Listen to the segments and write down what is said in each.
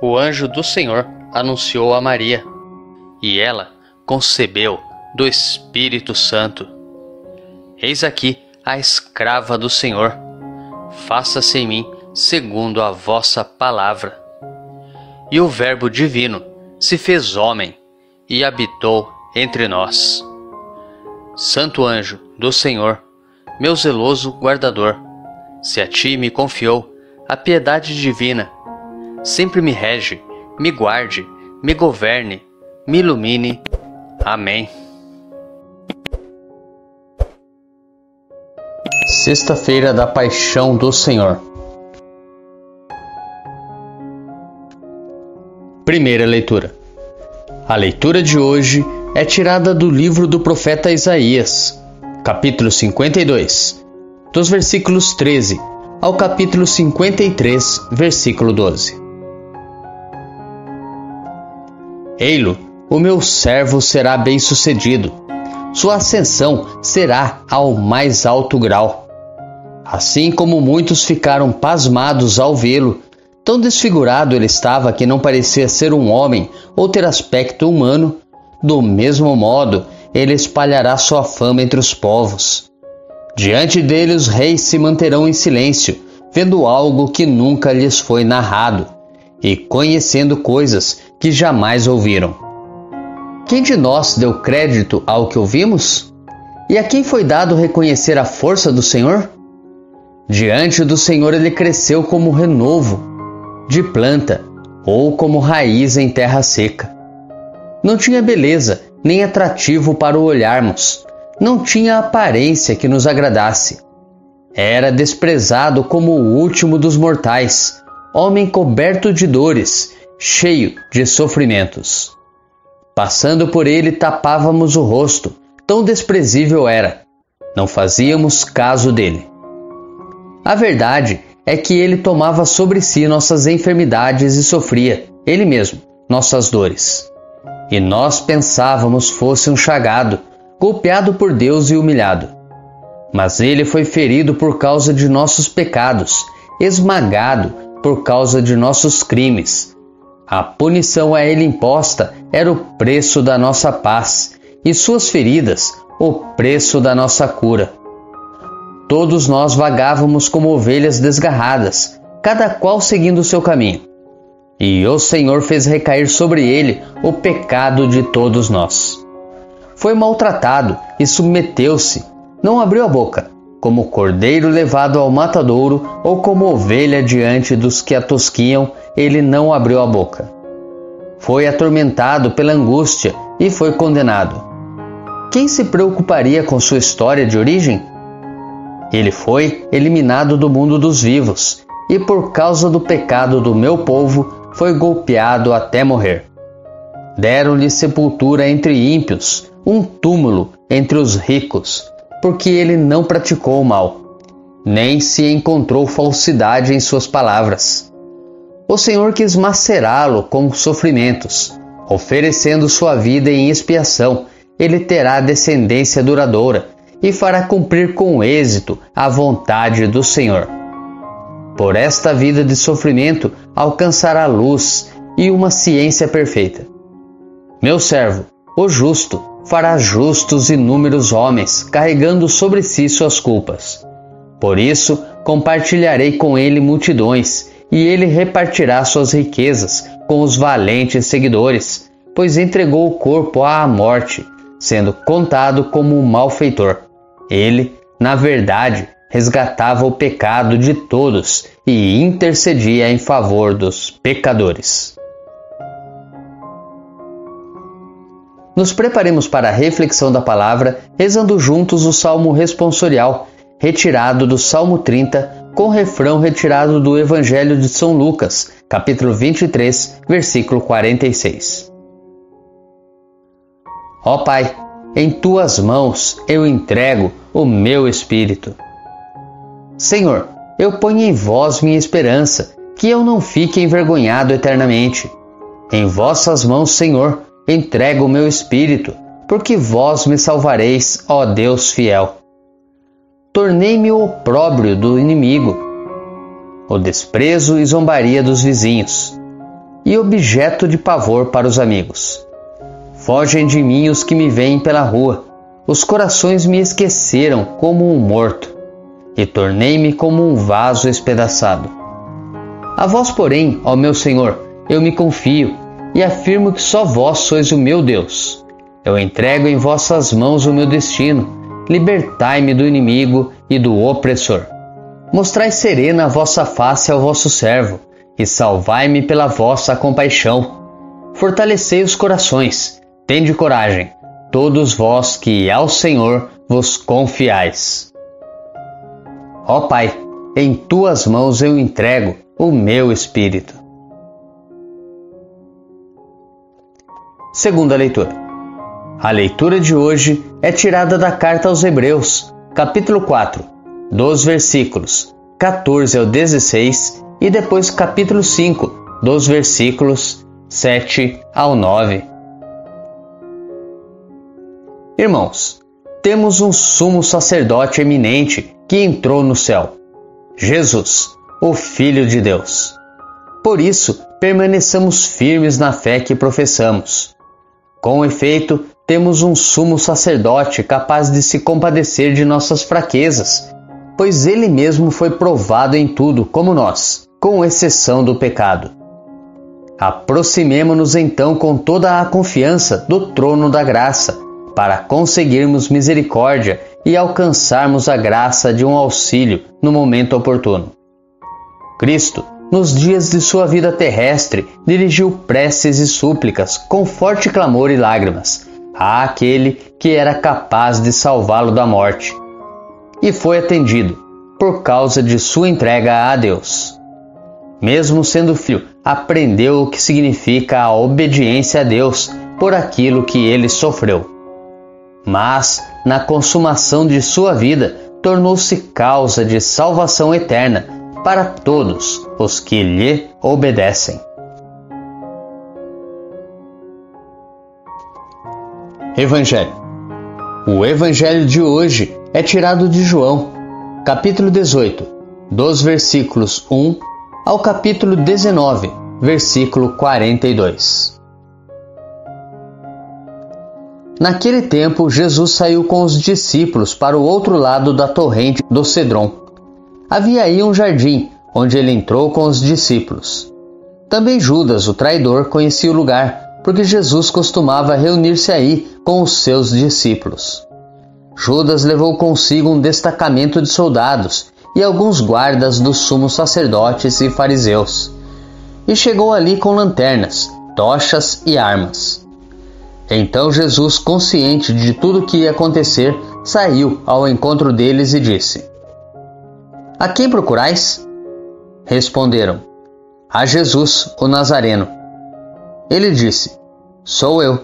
O anjo do Senhor anunciou a Maria, e ela concebeu do Espírito Santo. Eis aqui a escrava do Senhor, faça-se em mim segundo a vossa palavra. E o Verbo divino se fez homem e habitou entre nós. Santo anjo do Senhor, meu zeloso guardador, se a ti me confiou a piedade divina, sempre me rege, me guarde, me governe, me ilumine. Amém. Sexta-feira da Paixão do Senhor. Primeira leitura. A leitura de hoje é tirada do livro do profeta Isaías, capítulo 52, dos versículos 13 ao capítulo 53, versículo 12. Ei-lo, o meu servo será bem-sucedido, sua ascensão será ao mais alto grau. Assim como muitos ficaram pasmados ao vê-lo, tão desfigurado ele estava que não parecia ser um homem ou ter aspecto humano, do mesmo modo ele espalhará sua fama entre os povos. Diante dele os reis se manterão em silêncio, vendo algo que nunca lhes foi narrado, e conhecendo coisas que jamais ouviram. Quem de nós deu crédito ao que ouvimos? E a quem foi dado reconhecer a força do Senhor? Diante do Senhor ele cresceu como renovo de planta, ou como raiz em terra seca. Não tinha beleza, nem atrativo para o olharmos. Não tinha aparência que nos agradasse. Era desprezado como o último dos mortais, homem coberto de dores, cheio de sofrimentos. Passando por ele tapávamos o rosto, tão desprezível era. Não fazíamos caso dele. A verdade é que ele tomava sobre si nossas enfermidades e sofria, ele mesmo, nossas dores. E nós pensávamos fosse um chagado, golpeado por Deus e humilhado. Mas ele foi ferido por causa de nossos pecados, esmagado por causa de nossos crimes. A punição a ele imposta era o preço da nossa paz, e suas feridas, o preço da nossa cura. Todos nós vagávamos como ovelhas desgarradas, cada qual seguindo o seu caminho. E o Senhor fez recair sobre ele o pecado de todos nós. Foi maltratado e submeteu-se, não abriu a boca, como cordeiro levado ao matadouro ou como ovelha diante dos que a tosquiam, ele não abriu a boca. Foi atormentado pela angústia e foi condenado. Quem se preocuparia com sua história de origem? Ele foi eliminado do mundo dos vivos, e por causa do pecado do meu povo, foi golpeado até morrer. Deram-lhe sepultura entre ímpios, um túmulo entre os ricos, porque ele não praticou o mal, nem se encontrou falsidade em suas palavras. O Senhor quis macerá-lo com sofrimentos, oferecendo sua vida em expiação. Ele terá descendência duradoura, e fará cumprir com êxito a vontade do Senhor. Por esta vida de sofrimento alcançará luz e uma ciência perfeita. Meu servo, o justo, fará justos inúmeros homens, carregando sobre si suas culpas. Por isso, compartilharei com ele multidões, e ele repartirá suas riquezas com os valentes seguidores, pois entregou o corpo à morte, sendo contado como um malfeitor. Ele, na verdade, resgatava o pecado de todos e intercedia em favor dos pecadores. Nos preparemos para a reflexão da palavra, rezando juntos o Salmo responsorial, retirado do Salmo 30, com refrão retirado do Evangelho de São Lucas, capítulo 23, versículo 46. Ó Pai, em tuas mãos eu entrego o meu espírito. Senhor, eu ponho em vós minha esperança, que eu não fique envergonhado eternamente. Em vossas mãos, Senhor, entrego o meu espírito, porque vós me salvareis, ó Deus fiel. Tornei-me o opróbrio do inimigo, o desprezo e zombaria dos vizinhos. e objeto de pavor para os amigos. Fogem de mim os que me veem pela rua, os corações me esqueceram como um morto, e tornei-me como um vaso espedaçado. A vós, porém, ó meu Senhor, eu me confio, e afirmo que só vós sois o meu Deus. Eu entrego em vossas mãos o meu destino, libertai-me do inimigo e do opressor. Mostrai serena a vossa face ao vosso servo, e salvai-me pela vossa compaixão. Fortalecei os corações, tende coragem, todos vós que ao Senhor vos confiais. Ó Pai, em tuas mãos eu entrego o meu espírito. Segunda leitura. A leitura de hoje é tirada da carta aos Hebreus, capítulo 4, dos versículos 14 ao 16 e depois capítulo 5, dos versículos 7 ao 9. Irmãos, temos um sumo sacerdote eminente que entrou no céu, Jesus, o Filho de Deus. Por isso, permaneçamos firmes na fé que professamos. Com efeito, temos um sumo sacerdote capaz de se compadecer de nossas fraquezas, pois ele mesmo foi provado em tudo como nós, com exceção do pecado. Aproximemo-nos então com toda a confiança do trono da graça, para conseguirmos misericórdia e alcançarmos a graça de um auxílio no momento oportuno. Cristo, nos dias de sua vida terrestre, dirigiu preces e súplicas com forte clamor e lágrimas àquele que era capaz de salvá-lo da morte, e foi atendido por causa de sua entrega a Deus. Mesmo sendo filho, aprendeu o que significa a obediência a Deus por aquilo que ele sofreu. Mas, na consumação de sua vida, tornou-se causa de salvação eterna para todos os que lhe obedecem. Evangelho. O Evangelho de hoje é tirado de João, capítulo 18, dos versículos 1 ao capítulo 19, versículo 42. Naquele tempo, Jesus saiu com os discípulos para o outro lado da torrente do Cedron. Havia aí um jardim, onde ele entrou com os discípulos. Também Judas, o traidor, conhecia o lugar, porque Jesus costumava reunir-se aí com os seus discípulos. Judas levou consigo um destacamento de soldados e alguns guardas dos sumos sacerdotes e fariseus, e chegou ali com lanternas, tochas e armas. Então Jesus, consciente de tudo o que ia acontecer, saiu ao encontro deles e disse: A quem procurais? Responderam: A Jesus, o Nazareno. Ele disse: Sou eu.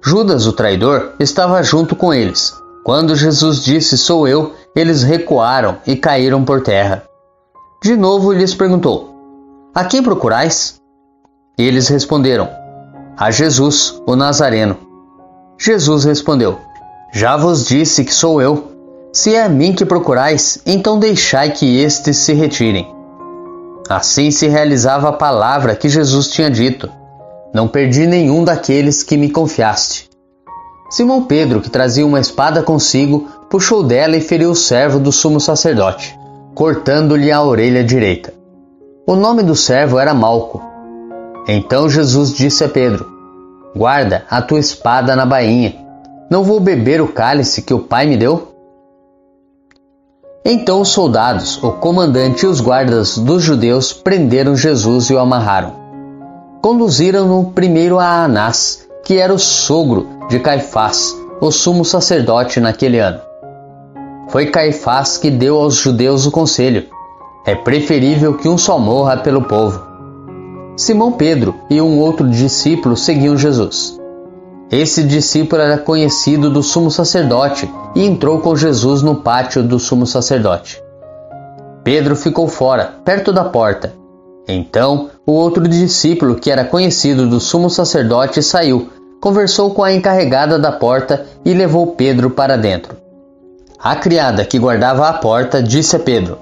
Judas, o traidor, estava junto com eles. Quando Jesus disse: Sou eu, eles recuaram e caíram por terra. De novo lhes perguntou: A quem procurais? Eles responderam: A Jesus, o Nazareno. Jesus respondeu: Já vos disse que sou eu. Se é a mim que procurais, então deixai que estes se retirem. Assim se realizava a palavra que Jesus tinha dito: Não perdi nenhum daqueles que me confiaste. Simão Pedro, que trazia uma espada consigo, puxou dela e feriu o servo do sumo sacerdote, cortando-lhe a orelha direita. O nome do servo era Malco. Então Jesus disse a Pedro: Guarda a tua espada na bainha. Não vou beber o cálice que o Pai me deu? Então os soldados, o comandante e os guardas dos judeus prenderam Jesus e o amarraram. Conduziram-no primeiro a Anás, que era o sogro de Caifás, o sumo sacerdote naquele ano. Foi Caifás que deu aos judeus o conselho: é preferível que um só morra pelo povo. Simão Pedro e um outro discípulo seguiam Jesus. Esse discípulo era conhecido do sumo sacerdote e entrou com Jesus no pátio do sumo sacerdote. Pedro ficou fora, perto da porta. Então, o outro discípulo, que era conhecido do sumo sacerdote, saiu, conversou com a encarregada da porta e levou Pedro para dentro. A criada que guardava a porta disse a Pedro: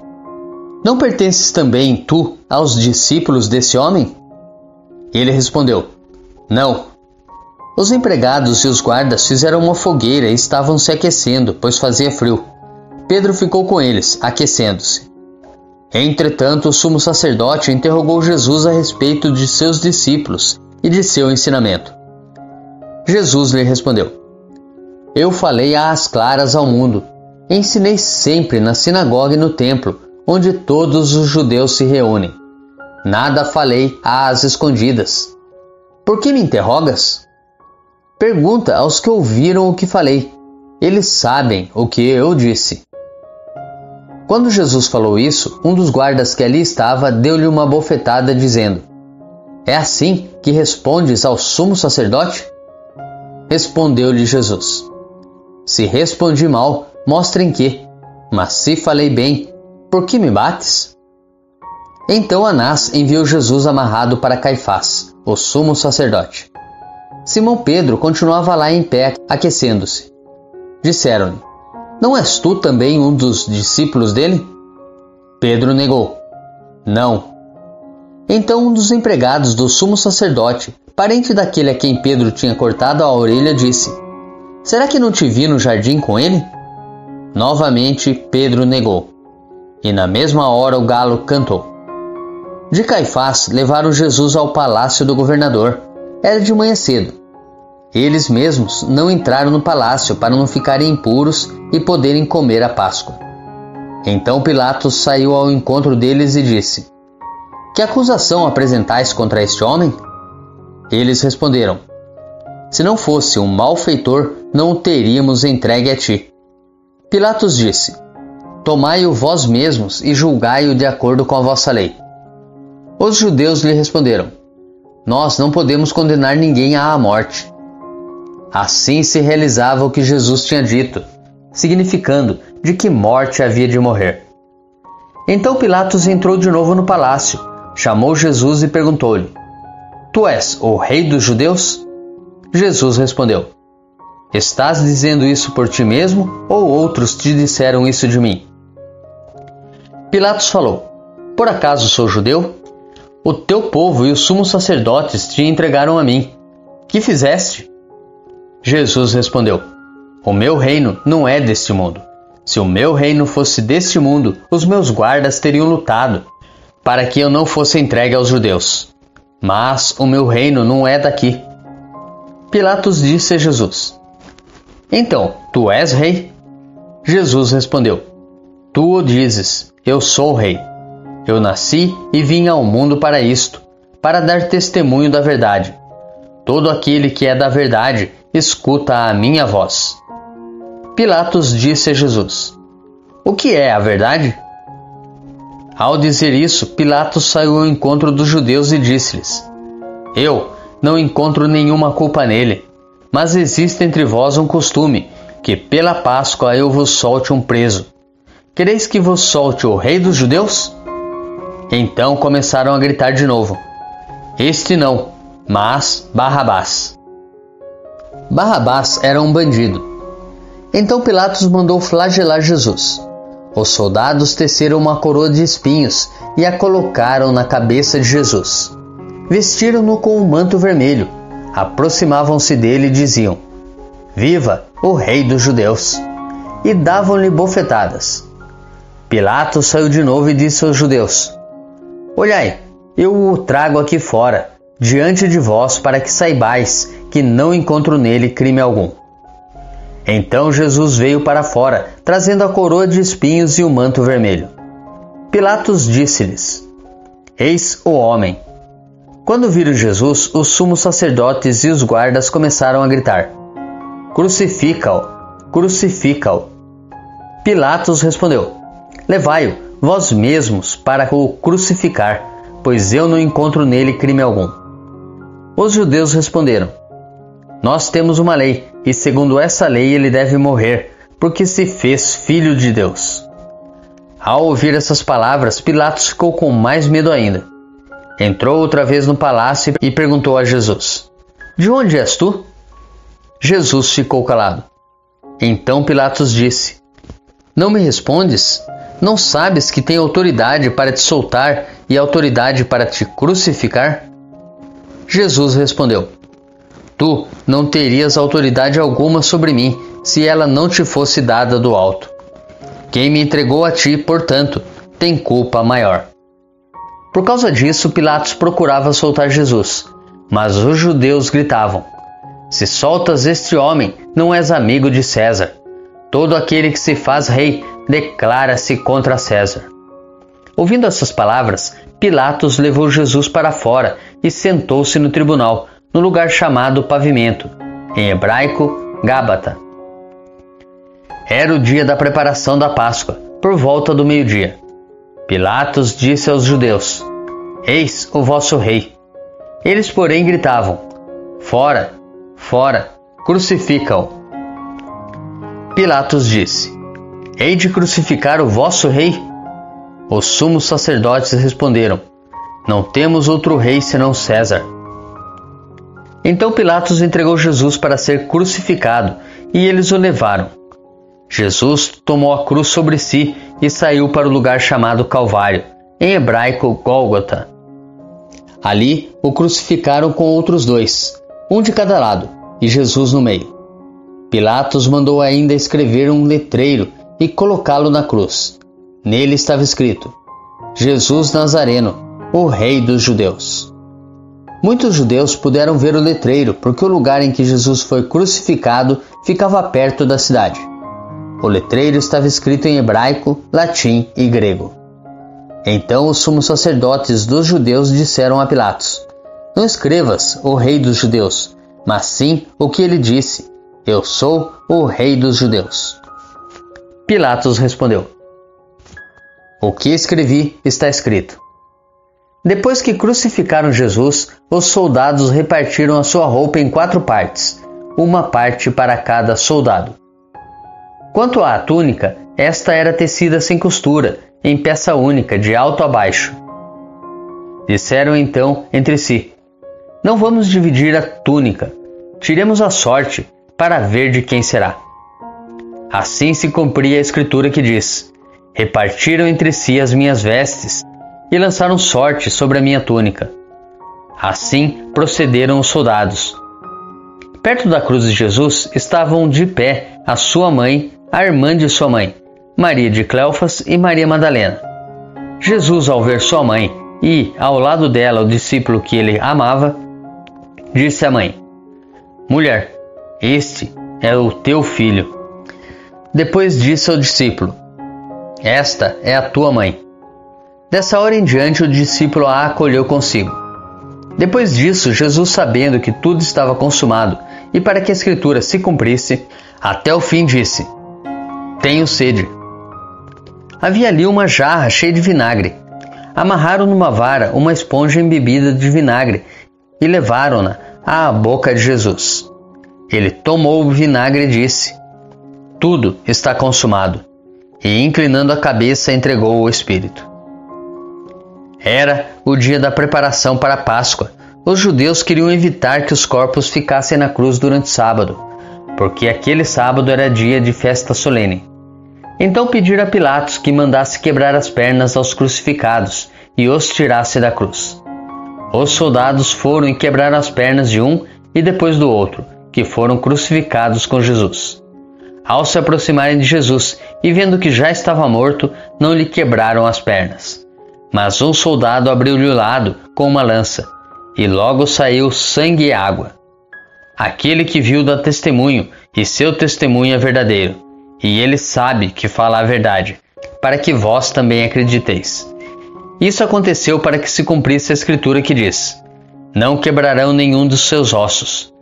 Não pertences também tu aos discípulos desse homem? Ele respondeu: Não. Os empregados e os guardas fizeram uma fogueira e estavam se aquecendo, pois fazia frio. Pedro ficou com eles, aquecendo-se. Entretanto, o sumo sacerdote interrogou Jesus a respeito de seus discípulos e de seu ensinamento. Jesus lhe respondeu: Eu falei às claras ao mundo. Ensinei sempre na sinagoga e no templo, onde todos os judeus se reúnem. Nada falei às escondidas. Por que me interrogas? Pergunta aos que ouviram o que falei. Eles sabem o que eu disse. Quando Jesus falou isso, um dos guardas que ali estava deu-lhe uma bofetada, dizendo: É assim que respondes ao sumo sacerdote? Respondeu-lhe Jesus: Se respondi mal, mostra em quê. Mas se falei bem, por que me bates? Então Anás enviou Jesus amarrado para Caifás, o sumo sacerdote. Simão Pedro continuava lá em pé, aquecendo-se. Disseram-lhe: Não és tu também um dos discípulos dele? Pedro negou: Não. Então um dos empregados do sumo sacerdote, parente daquele a quem Pedro tinha cortado a orelha, disse: Será que não te vi no jardim com ele? Novamente Pedro negou. E na mesma hora o galo cantou. De Caifás levaram Jesus ao palácio do governador. Era de manhã cedo. Eles mesmos não entraram no palácio para não ficarem impuros e poderem comer a Páscoa. Então Pilatos saiu ao encontro deles e disse: Que acusação apresentais contra este homem? Eles responderam: Se não fosse um malfeitor, não o teríamos entregue a ti. Pilatos disse: Tomai-o vós mesmos e julgai-o de acordo com a vossa lei. Os judeus lhe responderam: Nós não podemos condenar ninguém à morte. Assim se realizava o que Jesus tinha dito, significando de que morte havia de morrer. Então Pilatos entrou de novo no palácio, chamou Jesus e perguntou-lhe: Tu és o rei dos judeus? Jesus respondeu: Estás dizendo isso por ti mesmo, ou outros te disseram isso de mim? Pilatos falou: Por acaso sou judeu? O teu povo e os sumos sacerdotes te entregaram a mim. Que fizeste? Jesus respondeu: O meu reino não é deste mundo. Se o meu reino fosse deste mundo, os meus guardas teriam lutado, para que eu não fosse entregue aos judeus. Mas o meu reino não é daqui. Pilatos disse a Jesus: Então, tu és rei? Jesus respondeu: Tu o dizes, eu sou o rei. Eu nasci e vim ao mundo para isto, para dar testemunho da verdade. Todo aquele que é da verdade, escuta a minha voz. Pilatos disse a Jesus: O que é a verdade? Ao dizer isso, Pilatos saiu ao encontro dos judeus e disse-lhes: Eu não encontro nenhuma culpa nele, mas existe entre vós um costume, que pela Páscoa eu vos solte um preso. Quereis que vos solte o rei dos judeus? Então começaram a gritar de novo: Este não, mas Barrabás. Barrabás era um bandido. Então Pilatos mandou flagelar Jesus. Os soldados teceram uma coroa de espinhos e a colocaram na cabeça de Jesus. Vestiram-no com um manto vermelho, aproximavam-se dele e diziam: Viva o rei dos judeus! E davam-lhe bofetadas. Pilatos saiu de novo e disse aos judeus: Olhai, eu o trago aqui fora, diante de vós, para que saibais que não encontro nele crime algum. Então Jesus veio para fora, trazendo a coroa de espinhos e o manto vermelho. Pilatos disse-lhes: Eis o homem. Quando viram Jesus, os sumos sacerdotes e os guardas começaram a gritar: Crucifica-o! Crucifica-o! Pilatos respondeu: Levai-o, vós mesmos, para o crucificar, pois eu não encontro nele crime algum. Os judeus responderam: Nós temos uma lei, e segundo essa lei ele deve morrer, porque se fez filho de Deus. Ao ouvir essas palavras, Pilatos ficou com mais medo ainda. Entrou outra vez no palácio e perguntou a Jesus: De onde és tu? Jesus ficou calado. Então Pilatos disse: Não me respondes? Não sabes que tenho autoridade para te soltar e autoridade para te crucificar? Jesus respondeu: Tu não terias autoridade alguma sobre mim, se ela não te fosse dada do alto. Quem me entregou a ti, portanto, tem culpa maior. Por causa disso, Pilatos procurava soltar Jesus, mas os judeus gritavam: Se soltas este homem, não és amigo de César. Todo aquele que se faz rei declara-se contra César. Ouvindo essas palavras, Pilatos levou Jesus para fora e sentou-se no tribunal, no lugar chamado Pavimento, em hebraico, Gábata. Era o dia da preparação da Páscoa, por volta do meio-dia. Pilatos disse aos judeus: Eis o vosso rei. Eles, porém, gritavam: Fora, fora, crucifica-o. Pilatos disse: Hei de crucificar o vosso rei? Os sumos sacerdotes responderam: Não temos outro rei senão César. Então Pilatos entregou Jesus para ser crucificado, e eles o levaram. Jesus tomou a cruz sobre si e saiu para o lugar chamado Calvário, em hebraico Gólgota. Ali o crucificaram com outros dois, um de cada lado, e Jesus no meio. Pilatos mandou ainda escrever um letreiro e colocá-lo na cruz. Nele estava escrito: Jesus Nazareno, o Rei dos Judeus. Muitos judeus puderam ver o letreiro porque o lugar em que Jesus foi crucificado ficava perto da cidade. O letreiro estava escrito em hebraico, latim e grego. Então os sumos sacerdotes dos judeus disseram a Pilatos: Não escrevas o Rei dos Judeus, mas sim o que ele disse: Eu sou o Rei dos Judeus. Pilatos respondeu: O que escrevi está escrito. Depois que crucificaram Jesus, os soldados repartiram a sua roupa em 4 partes, uma parte para cada soldado. Quanto à túnica, esta era tecida sem costura, em peça única, de alto a baixo. Disseram então entre si: Não vamos dividir a túnica, tiremos a sorte, para ver de quem será. Assim se cumpria a escritura que diz: Repartiram entre si as minhas vestes, e lançaram sorte sobre a minha túnica. Assim procederam os soldados. Perto da cruz de Jesus estavam de pé a sua mãe, a irmã de sua mãe, Maria de Cleofas e Maria Madalena. Jesus, ao ver sua mãe e, ao lado dela, o discípulo que ele amava, disse à mãe: Mulher, este é o teu filho. Depois disse ao discípulo: Esta é a tua mãe. Dessa hora em diante, o discípulo a acolheu consigo. Depois disso, Jesus, sabendo que tudo estava consumado, e para que a escritura se cumprisse, até o fim disse: Tenho sede. Havia ali uma jarra cheia de vinagre. Amarraram numa vara uma esponja embebida de vinagre e levaram-na à boca de Jesus. Ele tomou o vinagre e disse: Tudo está consumado. E, inclinando a cabeça, entregou o Espírito. Era o dia da preparação para a Páscoa. Os judeus queriam evitar que os corpos ficassem na cruz durante o sábado, porque aquele sábado era dia de festa solene. Então pediram a Pilatos que mandasse quebrar as pernas aos crucificados e os tirasse da cruz. Os soldados foram e quebraram as pernas de um e depois do outro, que foram crucificados com Jesus. Ao se aproximarem de Jesus e vendo que já estava morto, não lhe quebraram as pernas. Mas um soldado abriu-lhe o lado com uma lança, e logo saiu sangue e água. Aquele que viu dá testemunho, e seu testemunho é verdadeiro, e ele sabe que fala a verdade, para que vós também acrediteis. Isso aconteceu para que se cumprisse a escritura que diz: Não quebrarão nenhum dos seus ossos.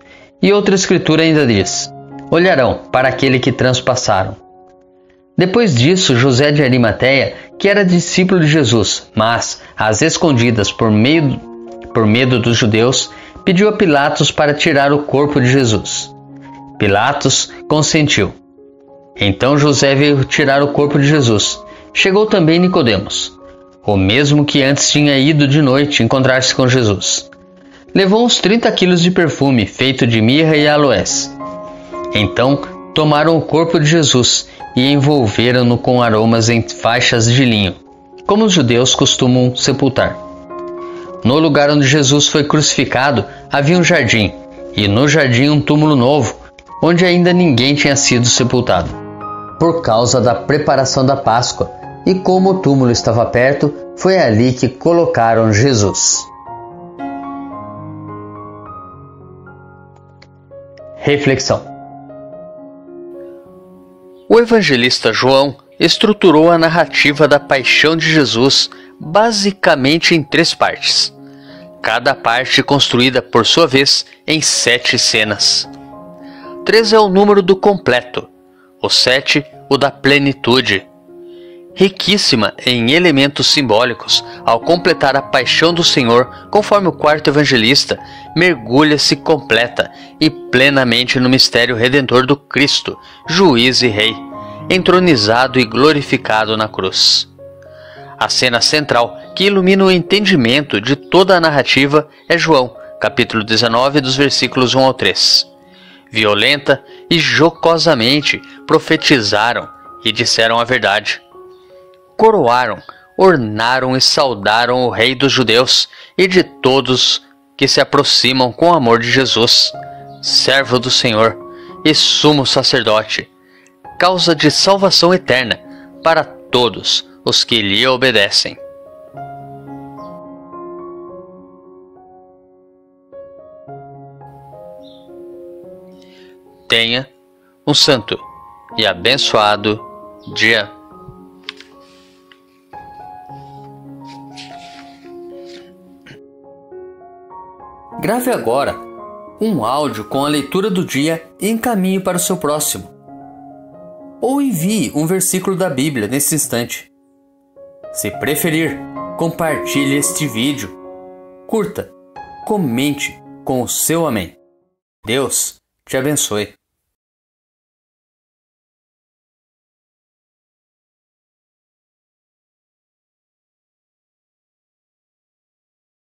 E outra escritura ainda diz: Olharão para aquele que transpassaram. Depois disso, José de Arimateia, que era discípulo de Jesus, mas às escondidas por medo dos judeus, pediu a Pilatos para tirar o corpo de Jesus. Pilatos consentiu. Então José veio tirar o corpo de Jesus. Chegou também Nicodemos, o mesmo que antes tinha ido de noite encontrar-se com Jesus. Levou uns 30 quilos de perfume feito de mirra e aloés. Então tomaram o corpo de Jesus e envolveram-no com aromas em faixas de linho, como os judeus costumam sepultar. No lugar onde Jesus foi crucificado havia um jardim, e no jardim um túmulo novo, onde ainda ninguém tinha sido sepultado. Por causa da preparação da Páscoa, e como o túmulo estava perto, foi ali que colocaram Jesus. Reflexão. O evangelista João estruturou a narrativa da paixão de Jesus basicamente em 3 partes, cada parte construída por sua vez em 7 cenas. 3 é o número do completo, o 7 o da plenitude. Riquíssima em elementos simbólicos, ao completar a paixão do Senhor, conforme o 4º evangelista, mergulha-se completa e plenamente no mistério redentor do Cristo, juiz e rei, entronizado e glorificado na cruz. A cena central, que ilumina o entendimento de toda a narrativa, é João, capítulo 19, dos versículos 1 ao 3. Violenta e jocosamente profetizaram e disseram a verdade. Coroaram, ornaram e saudaram o Rei dos Judeus e de todos que se aproximam com o amor de Jesus, servo do Senhor e sumo sacerdote, causa de salvação eterna para todos os que lhe obedecem. Tenha um santo e abençoado dia. Grave agora um áudio com a leitura do dia e encaminhe para o seu próximo. Ou envie um versículo da Bíblia nesse instante. Se preferir, compartilhe este vídeo. Curta, comente com o seu amém. Deus te abençoe.